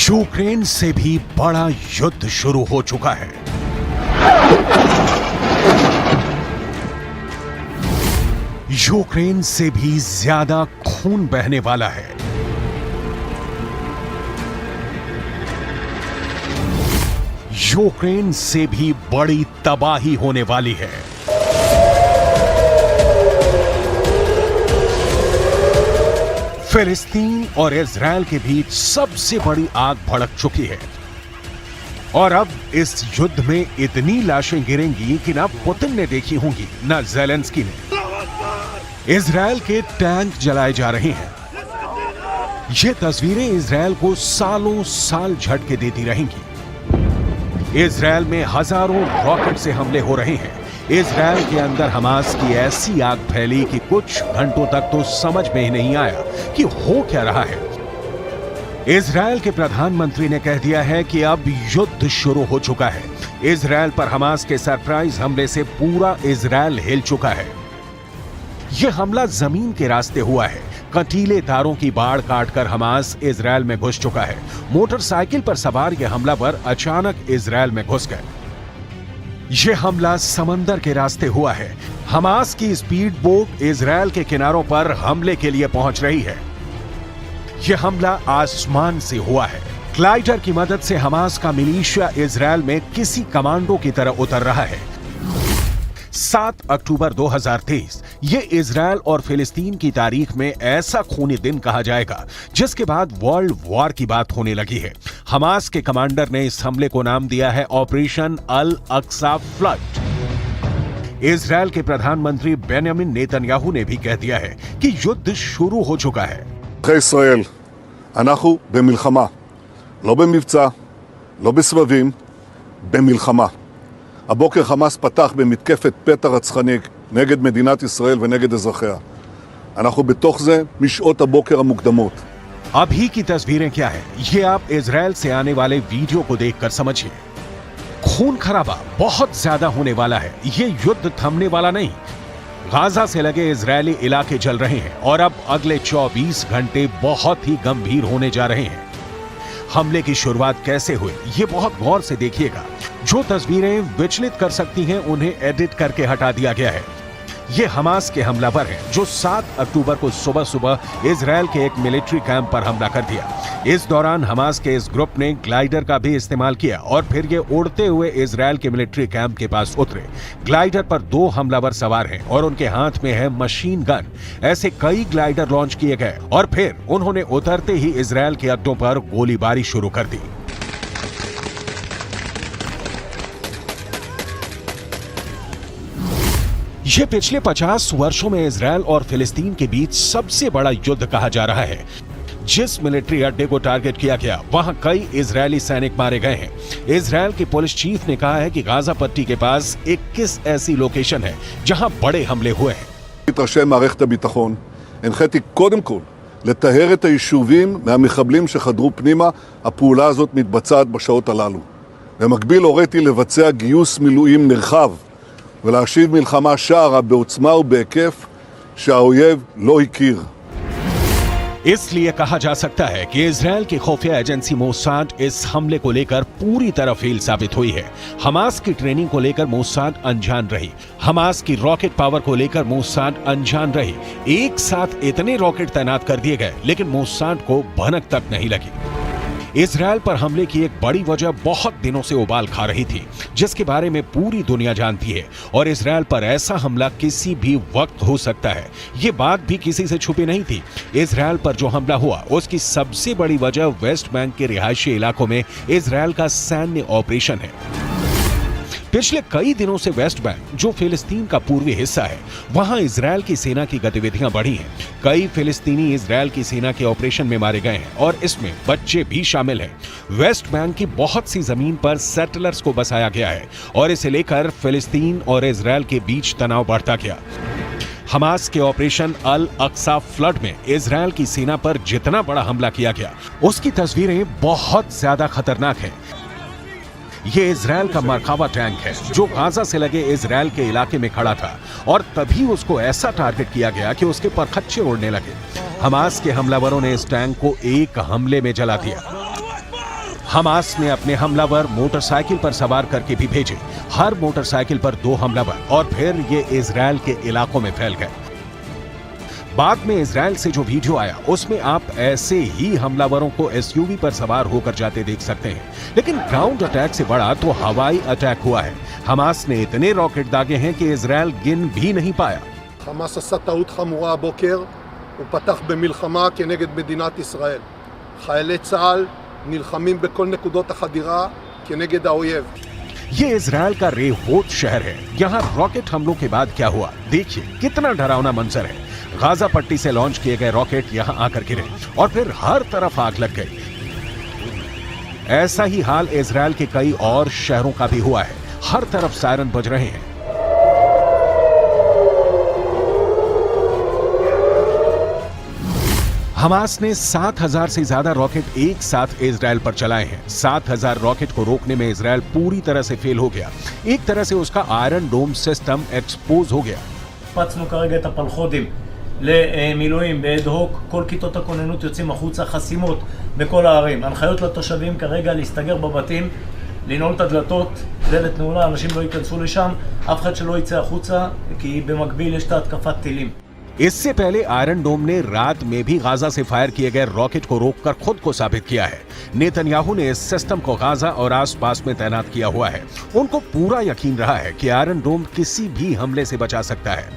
Ukraine से भी बड़ा युद्ध शुरू हो चुका है। यूक्रेन से भी ज्यादा खून बहने वाला है। यूक्रेन से भी बड़ी तबाही होने वाली है। फिलिस्तीन और इजरायल के बीच सबसे बड़ी आग भड़क चुकी है और अब इस युद्ध में इतनी लाशें गिरेंगी कि ना पुतिन ने देखी होंगी ना ज़ेलेंस्की ने। इजरायल के टैंक जलाए जा रहे हैं। ये तस्वीरें इजरायल को सालों साल झटके देती रहेंगी। इजरायल में हजारों रॉकेट से हमले हो रहे हैं। इजरायल के अंदर हमास की ऐसी आग फैली कि कुछ घंटों तक तो समझ में ही नहीं आया कि हो क्या रहा है। इजरायल के प्रधानमंत्री ने कह दिया है कि अब युद्ध शुरू हो चुका है। इजरायल पर हमास के सरप्राइज हमले से पूरा इजरायल हिल चुका है। यह हमला जमीन के रास्ते हुआ है। कंटीले तारों की बाढ़ काटकर हमास इजरायल में घुस चुका है। मोटरसाइकिल पर सवार यह हमलावर अचानक इजरायल में घुस गए। यह हमला समंदर के रास्ते हुआ है। हमास की स्पीड बोट इजरायल के किनारों पर हमले के लिए पहुंच रही है। यह हमला आसमान से हुआ है। ग्लाइडर की मदद से हमास का मिलिशिया इजरायल में किसी कमांडो की तरह उतर रहा है। 7 अक्टूबर 2023 ये इजरायल और फिलिस्तीन की तारीख में ऐसा खूनी दिन कहा जाएगा जिसके बाद वर्ल्ड वॉर की बात होने लगी है। हमास के कमांडर ने इस हमले को नाम दिया है ऑपरेशन अल अक्सा फ्लड। इजरायल के प्रधानमंत्री बेंजामिन नेतन्याहू ने भी कह दिया है कि युद्ध शुरू हो चुका है। ישראל, אנחנו במלחמה, לא במבצע, לא בסבבים, במלחמה. הבוקר חמאס פתח במתקפת פתע רצחנית נגד מדינת ישראל ונגד אזרחיה. אנחנו בתוך זה משעות הבוקר המוקדמות. अभी की तस्वीरें क्या है ये आप इजरायल से आने वाले वीडियो को देखकर समझिए। खून खराबा बहुत ज्यादा होने वाला है। ये युद्ध थमने वाला नहीं। गाजा से लगे इजरायली इलाके जल रहे हैं और अब अगले 24 घंटे बहुत ही गंभीर होने जा रहे हैं। हमले की शुरुआत कैसे हुई ये बहुत गौर से देखिएगा। जो तस्वीरें विचलित कर सकती हैं उन्हें एडिट करके हटा दिया गया है। ये हमास के हमलावर हैं जो 7 अक्टूबर को सुबह सुबह इजरायल के एक मिलिट्री कैंप पर हमला कर दिया। इस दौरान हमास के इस ग्रुप ने ग्लाइडर का भी इस्तेमाल किया और फिर ये उड़ते हुए इजरायल के मिलिट्री कैंप के पास उतरे। ग्लाइडर पर 2 हमलावर सवार हैं और उनके हाथ में है मशीन गन। ऐसे कई ग्लाइडर लॉन्च किए गए और फिर उन्होंने उतरते ही इजरायल के अड्डों पर गोलीबारी शुरू कर दी। यह पिछले 50 वर्षों में इजरायल और फिलिस्तीन के बीच सबसे बड़ा युद्ध कहा जा रहा है। जिस मिलिट्री अड्डे को टारगेट किया गया वहां कई इजरायली सैनिक मारे गए हैं। इजरायल के पुलिस चीफ ने कहा है कि गाजा पट्टी के पास 21 ऐसी लोकेशन है जहां बड़े हमले हुए हैं। ראשי מערכת הביטחון, הנחיתי קודם כל לטהר את היישובים מהמחבלים שחדרו פנימה. הפעולה הזאת מתבצעת בשעות הללו. במקביל הוריתי לבצע גיוס מילואים נרחב ולהשיב מלחמה שערה בעוצמה ובהיקף שהאויב לא הכיר. इसलिए कहा जा सकता है कि इजरायल की खुफिया एजेंसी मोसाद इस हमले को लेकर पूरी तरह फेल साबित हुई है। हमास की ट्रेनिंग को लेकर मोसाद अनजान रही। हमास की रॉकेट पावर को लेकर मोसाद अनजान रही। एक साथ इतने रॉकेट तैनात कर दिए गए लेकिन मोसाद को भनक तक नहीं लगी। इजरायल पर हमले की एक बड़ी वजह बहुत दिनों से उबाल खा रही थी जिसके बारे में पूरी दुनिया जानती है और इजरायल पर ऐसा हमला किसी भी वक्त हो सकता है। ये बात भी किसी से छुपी नहीं थी। इजरायल पर जो हमला हुआ उसकी सबसे बड़ी वजह वेस्ट बैंक के रिहायशी इलाकों में इजरायल का सैन्य ऑपरेशन है। पिछले कई दिनों से वेस्ट बैंक जो फिलिस्तीन का पूर्वी हिस्सा है वहां इजरायल की सेना की गतिविधियां बढ़ी हैं। कई फिलिस्तीनी इजरायल की सेना के ऑपरेशन में मारे गए हैं और इसमें बच्चे भी शामिल हैं। वेस्ट बैंक की बहुत सी जमीन पर सेटलर्स को बसाया गया है और इसे लेकर फिलिस्तीन और इजरायल के बीच तनाव बढ़ता गया। हमास के ऑपरेशन अल अक्सा फ्लड में इजरायल की सेना पर जितना बड़ा हमला किया गया, उसकी तस्वीरें बहुत ज्यादा खतरनाक हैं। ये इजरायल का मरकावा टैंक है जो गाजा से लगे इजरायल के इलाके में खड़ा था और तभी उसको ऐसा टारगेट किया गया कि उसके परखच्चे उड़ने लगे। हमास के हमलावरों ने इस टैंक को एक हमले में जला दिया। हमास ने अपने हमलावर मोटरसाइकिल पर सवार करके भी भेजे, हर मोटरसाइकिल पर 2 हमलावर, और फिर ये इजरायल के इलाकों में फैल गए। बाद में इजरायल से जो वीडियो आया उसमें आप ऐसे ही हमलावरों को एसयूवी पर सवार होकर जाते देख सकते हैं। लेकिन ग्राउंड अटैक से बड़ा तो हवाई अटैक हुआ है। हमास ने इतने रॉकेट दागे हैं कि इजरायल गिन भी नहीं पाया। חמאס עשה טעות חמורה הבוקר, הוא פתח במלחמה כנגד מדינת ישראל. חיילי צה"ל נלחמים בכל נקודות החדירה כנגד האויב. ये इजरायल का रेहोत शहर है। यहाँ रॉकेट हमलों के बाद क्या हुआ, देखिए कितना डरावना मंजर है। गाजा पट्टी से लॉन्च किए गए रॉकेट यहाँ आकर गिरे और फिर हर तरफ आग लग गई। ऐसा ही हाल इजरायल के कई और शहरों का भी हुआ है। हर तरफ सायरन बज रहे हैं। हमास ने 7,000 से ज्यादा रॉकेट एक साथ इजरायल पर चलाए हैं। 7,000 रॉकेट को रोकने में इजरायल पूरी तरह से फेल हो गया। एक तरह से उसका आयरन डोम सिस्टम एक्सपोज हो गया। פצנו כרגע את הפלחודים למילואים באד-הוק, כל כיתות הכוננות יוצאים החוצה, חסימות בכל הערים. הנחיות לתושבים כרגע להסתגר בבתים, לנעול את הדלתות, דלת נעולה, אנשים לא ייכנסו לשם, אף אחד שלא יצא החוצה, כי במקביל יש את התקפת טילים. इससे पहले आयरन डोम ने रात में भी गाजा से फायर किए गए रॉकेट को रोककर खुद को साबित किया है। नेतन्याहू ने इस सिस्टम को गाजा और आसपास में तैनात किया हुआ है। उनको पूरा यकीन रहा है कि आयरन डोम किसी भी हमले से बचा सकता है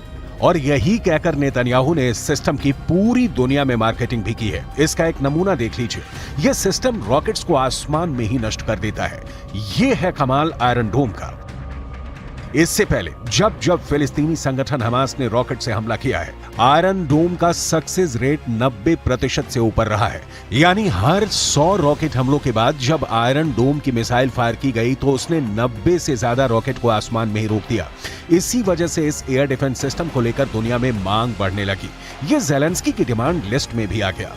और यही कहकर नेतन्याहू ने इस सिस्टम की पूरी दुनिया में मार्केटिंग भी की है। इसका एक नमूना देख लीजिए। यह सिस्टम रॉकेट्स को आसमान में ही नष्ट कर देता है। यह है कमाल आयरन डोम का। इससे पहले जब फिलिस्तीनी संगठन हमास ने रॉकेट से हमला किया है, आयरन डोम का सक्सेस रेट 90% से ऊपर रहा है। यानी हर 100 रॉकेट हमलों के बाद जब आयरन डोम की मिसाइल फायर की गई तो उसने 90 से ज्यादा रॉकेट को आसमान में ही रोक दिया। इसी वजह से इस एयर डिफेंस सिस्टम को लेकर दुनिया में मांग बढ़ने लगी। यह ज़ेलेंस्की की डिमांड लिस्ट में भी आ गया।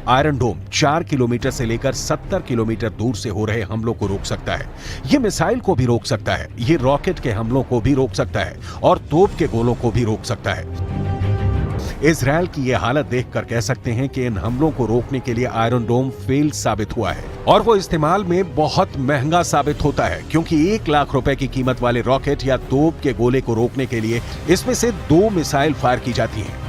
आयरन डोम 4 किलोमीटर से लेकर 70 किलोमीटर दूर से हो रहे हमलों को रोक सकता है। यह मिसाइल को भी रोक सकता है, यह रॉकेट के हमलों को भी रोक सकता है और तोप के गोलों को भी रोक सकता है। इजरायल की यह हालत देखकर कह सकते हैं कि इन हमलों को रोकने के लिए आयरन डोम फेल साबित हुआ है और वो इस्तेमाल में बहुत महंगा साबित होता है, क्योंकि 1 लाख रुपए की कीमत वाले रॉकेट या तोप के गोले को रोकने के लिए इसमें से 2 मिसाइल फायर की जाती हैं,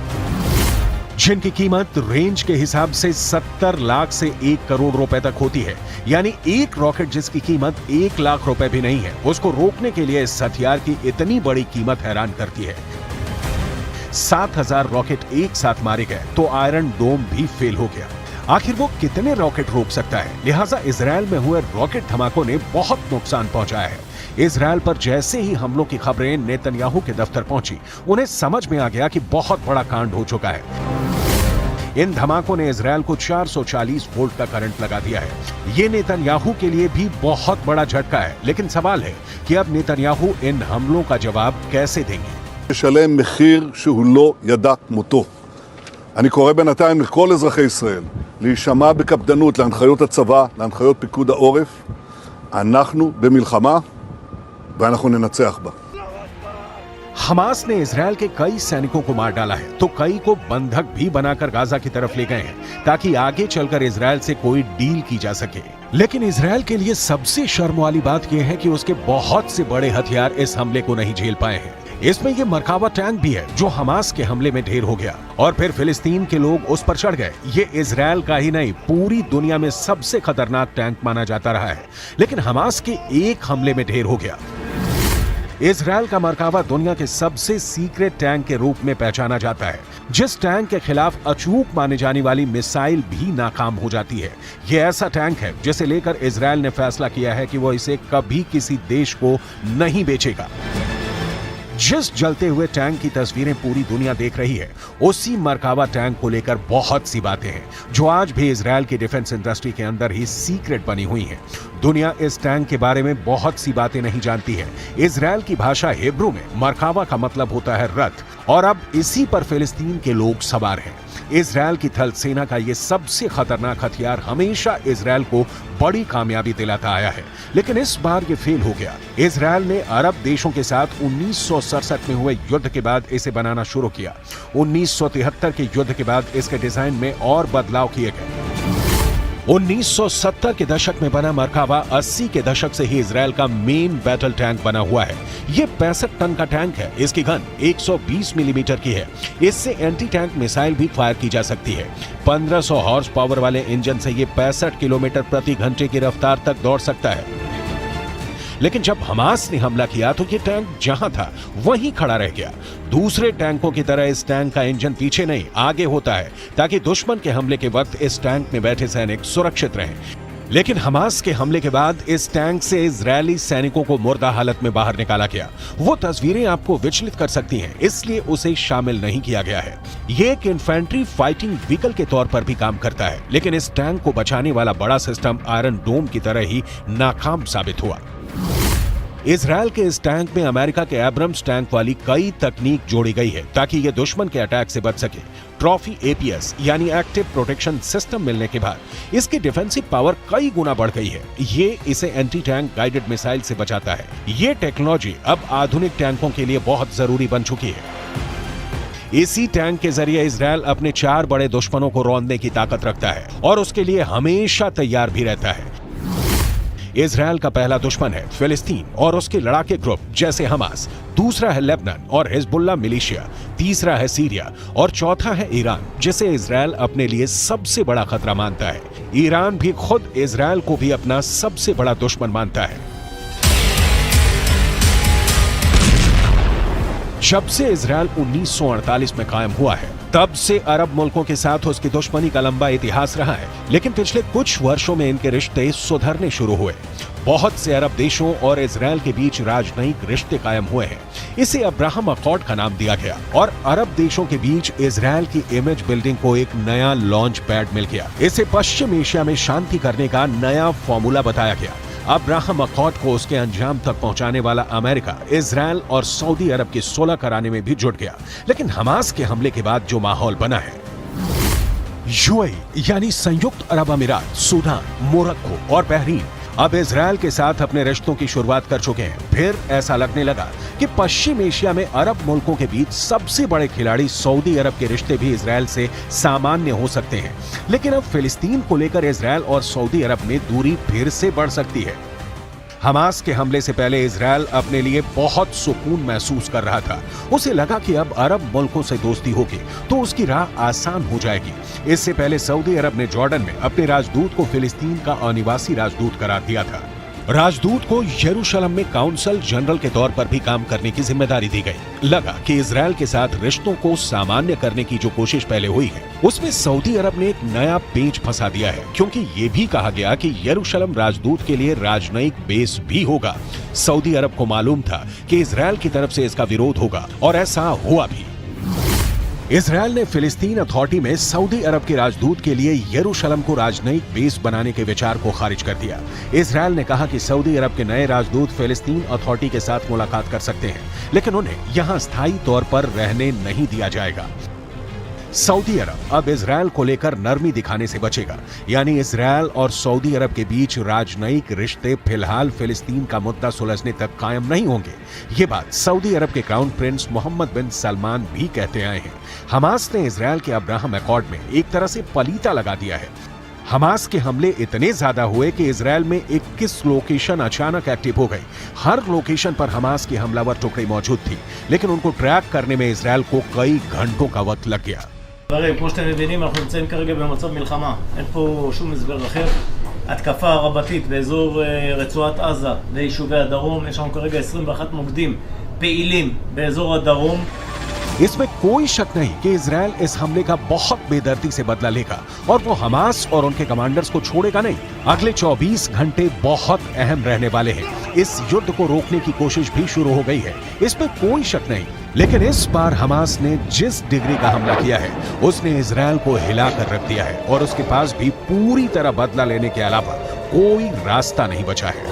जिनकी कीमत रेंज के हिसाब से 70 लाख से 1 करोड़ रुपए तक होती है। यानी एक रॉकेट जिसकी कीमत 1 लाख रुपए भी नहीं है, उसको रोकने के लिए इस हथियार की इतनी बड़ी कीमत हैरान करती है। 7,000 रॉकेट एक साथ मारे गए तो आयरन डोम भी फेल हो गया। आखिर वो कितने रॉकेट रोक सकता है? लिहाजा इजरायल में हुए रॉकेट धमाकों ने बहुत नुकसान पहुंचाया है। इजरायल पर जैसे ही हमलों की खबरें नेतन्याहू के दफ्तर पहुंची, उन्हें समझ में आ गया कि बहुत बड़ा कांड हो चुका है। इन धमाकों ने इजरायल को 440 वोल्ट का करंट लगा दिया है। ये नेतन्याहू के लिए भी बहुत बड़ा झटका है। लेकिन सवाल है कि अब नेतन्याहू इन हमलों का जवाब कैसे देंगे? לשלם מחיר שהוא לא ידע כמותו. אני קורא בינתיים לכל אזרחי ישראל להישמע בקפדנות להנחיות הצבא, להנחיות פיקוד העורף. אנחנו במלחמה ואנחנו ננצח בה. हमास ने इजरायल के कई सैनिकों को मार डाला है तो कई को बंधक भी बनाकर गाजा की तरफ ले गए हैं ताकि आगे चलकर इजरायल से कोई डील की जा सके। लेकिन इजरायल के लिए सबसे शर्म वाली बात यह है कि उसके बहुत से बड़े हथियार इस हमले को नहीं झेल पाए हैं। इसमें यह मरकावा टैंक भी है जो हमास के हमले में ढेर हो गया और फिर फिलिस्तीन के लोग उस पर चढ़ गए। ये इजरायल का ही नहीं, पूरी दुनिया में सबसे खतरनाक टैंक माना जाता रहा है, लेकिन हमास के एक हमले में ढेर हो गया। इजरायल का मरकावा दुनिया के सबसे सीक्रेट टैंक के रूप में पहचाना जाता है, जिस टैंक के खिलाफ अचूक माने जाने वाली मिसाइल भी नाकाम हो जाती है। यह ऐसा टैंक है जिसे लेकर इजरायल ने फैसला किया है कि वो इसे कभी किसी देश को नहीं बेचेगा। जिस जलते हुए टैंक की तस्वीरें पूरी दुनिया देख रही है, उसी मरकावा टैंक को लेकर बहुत सी बातें हैं जो आज भी इजरायल की डिफेंस इंडस्ट्री के अंदर ही सीक्रेट बनी हुई हैं। दुनिया इस टैंक के बारे में बहुत सी बातें नहीं जानती है। इजरायल की भाषा हिब्रू में मरकावा का मतलब होता है रथ और अब इसी पर फिलिस्तीन के लोग सवार हैं। इजरायल की थल सेना का ये सबसे खतरनाक हथियार हमेशा इजरायल को बड़ी कामयाबी दिलाता आया है, लेकिन इस बार ये फेल हो गया। इजरायल ने अरब देशों के साथ 1967 में हुए युद्ध के बाद इसे बनाना शुरू किया। 1973 के युद्ध के बाद इसके डिजाइन में और बदलाव किए गए। 1970 के दशक में बना मरकावा 80 के दशक से ही इजरायल का मेन बैटल टैंक बना हुआ है। ये 65 टन का टैंक है। इसकी गन 120 मिलीमीटर की है। इससे एंटी टैंक मिसाइल भी फायर की जा सकती है। 1500 हॉर्स पावर वाले इंजन से ये 65 किलोमीटर प्रति घंटे की रफ्तार तक दौड़ सकता है। लेकिन जब हमास ने हमला किया तो ये टैंक जहां था वहीं खड़ा रह गया। दूसरे टैंकों की तरह इस टैंक का इंजन पीछे नहीं आगे होता है, ताकि दुश्मन के हमले के वक्त इस टैंक में बैठे सैनिक सुरक्षित रहें। लेकिन हमास के हमले के बाद इस टैंक से इजरायली सैनिकों को मुर्दा हालत में बाहर निकाला गया। वो तस्वीरें आपको विचलित कर सकती हैं, इसलिए उसे शामिल नहीं किया गया है। ये एक इन्फेंट्री फाइटिंग व्हीकल के तौर पर भी काम करता है, लेकिन इस टैंक को बचाने वाला बड़ा सिस्टम आयरन डोम की तरह ही नाकाम साबित हुआ। इजरायल के इस टैंक में अमेरिका के एब्रम्स टैंक वाली कई तकनीक जोड़ी गई है, ताकि ये दुश्मन के अटैक से बच सके। ट्रॉफी एपीएस यानी एक्टिव प्रोटेक्शन सिस्टम मिलने के बाद इसकी डिफेंसिव पावर कई गुना बढ़ गई है। ये इसे एंटी टैंक गाइडेड मिसाइल से बचाता है। ये टेक्नोलॉजी अब आधुनिक टैंकों के लिए बहुत जरूरी बन चुकी है। इसी टैंक के जरिए इजरायल अपने 4 बड़े दुश्मनों को रौंदने की ताकत रखता है और उसके लिए हमेशा तैयार भी रहता है। इजरायल का पहला दुश्मन है फिलिस्तीन और उसके लड़ाके ग्रुप जैसे हमास, दूसरा है लेबनान और हिजबुल्लाह मिलिशिया, तीसरा है सीरिया और चौथा है ईरान, जिसे इजरायल अपने लिए सबसे बड़ा खतरा मानता है। ईरान भी खुद इजरायल को भी अपना सबसे बड़ा दुश्मन मानता है। जब से इजरायल 1948 में कायम हुआ है, तब से अरब मुल्कों के साथ उसकी दुश्मनी का लंबा इतिहास रहा है, लेकिन पिछले कुछ वर्षों में इनके रिश्ते सुधरने शुरू हुए। बहुत से अरब देशों और इजरायल के बीच राजनयिक रिश्ते कायम हुए हैं। इसे अब्राहम अकॉर्ड का नाम दिया गया और अरब देशों के बीच इजरायल की इमेज बिल्डिंग को एक नया लॉन्च पैड मिल गया। इसे पश्चिम एशिया में शांति करने का नया फॉर्मूला बताया गया। अब्राहम अकॉर्ड को उसके अंजाम तक पहुंचाने वाला अमेरिका, इजरायल और सऊदी अरब की सुलह कराने में भी जुट गया। लेकिन हमास के हमले के बाद जो माहौल बना है, यूएई यानी संयुक्त अरब अमीरात, सूडान, मोरक्को और बहरीन अब इजरायल के साथ अपने रिश्तों की शुरुआत कर चुके हैं। फिर ऐसा लगने लगा कि पश्चिम एशिया में अरब मुल्कों के बीच सबसे बड़े खिलाड़ी सऊदी अरब के रिश्ते भी इजरायल से सामान्य हो सकते हैं। लेकिन अब फिलिस्तीन को लेकर इजरायल और सऊदी अरब में दूरी फिर से बढ़ सकती है। हमास के हमले से पहले इजरायल अपने लिए बहुत सुकून महसूस कर रहा था। उसे लगा कि अब अरब मुल्कों से दोस्ती होगी तो उसकी राह आसान हो जाएगी। इससे पहले सऊदी अरब ने जॉर्डन में अपने राजदूत को फिलिस्तीन का अनिवासी राजदूत करार दिया था। राजदूत को यरूशलेम में काउंसल जनरल के तौर पर भी काम करने की जिम्मेदारी दी गई। लगा कि इजरायल के साथ रिश्तों को सामान्य करने की जो कोशिश पहले हुई है, उसमें सऊदी अरब ने एक नया पेच फंसा दिया है, क्योंकि ये भी कहा गया कि यरूशलेम राजदूत के लिए राजनयिक बेस भी होगा। सऊदी अरब को मालूम था कि इजरायल की तरफ से इसका विरोध होगा और ऐसा हुआ भी। इजरायल ने फिलिस्तीन अथॉरिटी में सऊदी अरब के राजदूत के लिए यरूशलेम को राजनयिक बेस बनाने के विचार को खारिज कर दिया। इजरायल ने कहा कि सऊदी अरब के नए राजदूत फिलिस्तीन अथॉरिटी के साथ मुलाकात कर सकते हैं, लेकिन उन्हें यहां स्थायी तौर पर रहने नहीं दिया जाएगा। सऊदी अरब अब इजरायल को लेकर नरमी दिखाने से बचेगा, यानी इजरायल और सऊदी अरब के बीच राजनयिक रिश्ते फिलहाल फिलिस्तीन का मुद्दा सुलझने तक कायम नहीं होंगे। ये बात सऊदी अरब के क्राउन प्रिंस मोहम्मद बिन सलमान भी कहते आए हैं। हमास ने इजरायल के अब्राहम अकॉर्ड में एक तरह से पलीता लगा दिया है। हमास के हमले इतने ज्यादा हुए कि इजरायल में 21 लोकेशन अचानक एक्टिव हो गई। हर लोकेशन पर हमास की हमलावर टुकड़ी मौजूद थी, लेकिन उनको ट्रैक करने में इजरायल को कई घंटों का वक्त लग गया। כמו שאתם מבינים, אנחנו נמצאים כרגע במצב מלחמה. אין פה שום הסבר אחר. התקפה רבתית באזור רצועת עזה ויישובי הדרום. יש לנו כרגע 21 מוקדים פעילים באזור הדרום. इसमें कोई शक नहीं कि इजरायल इस हमले का बहुत बेदर्दी से बदला लेगा और वो हमास और उनके कमांडर्स को छोड़ेगा नहीं। अगले 24 घंटे बहुत अहम रहने वाले हैं। इस युद्ध को रोकने की कोशिश भी शुरू हो गई है, इसमें कोई शक नहीं। लेकिन इस बार हमास ने जिस डिग्री का हमला किया है, उसने इजरायल को हिलाकर रख दिया है और उसके पास भी पूरी तरह बदला लेने के अलावा कोई रास्ता नहीं बचा है।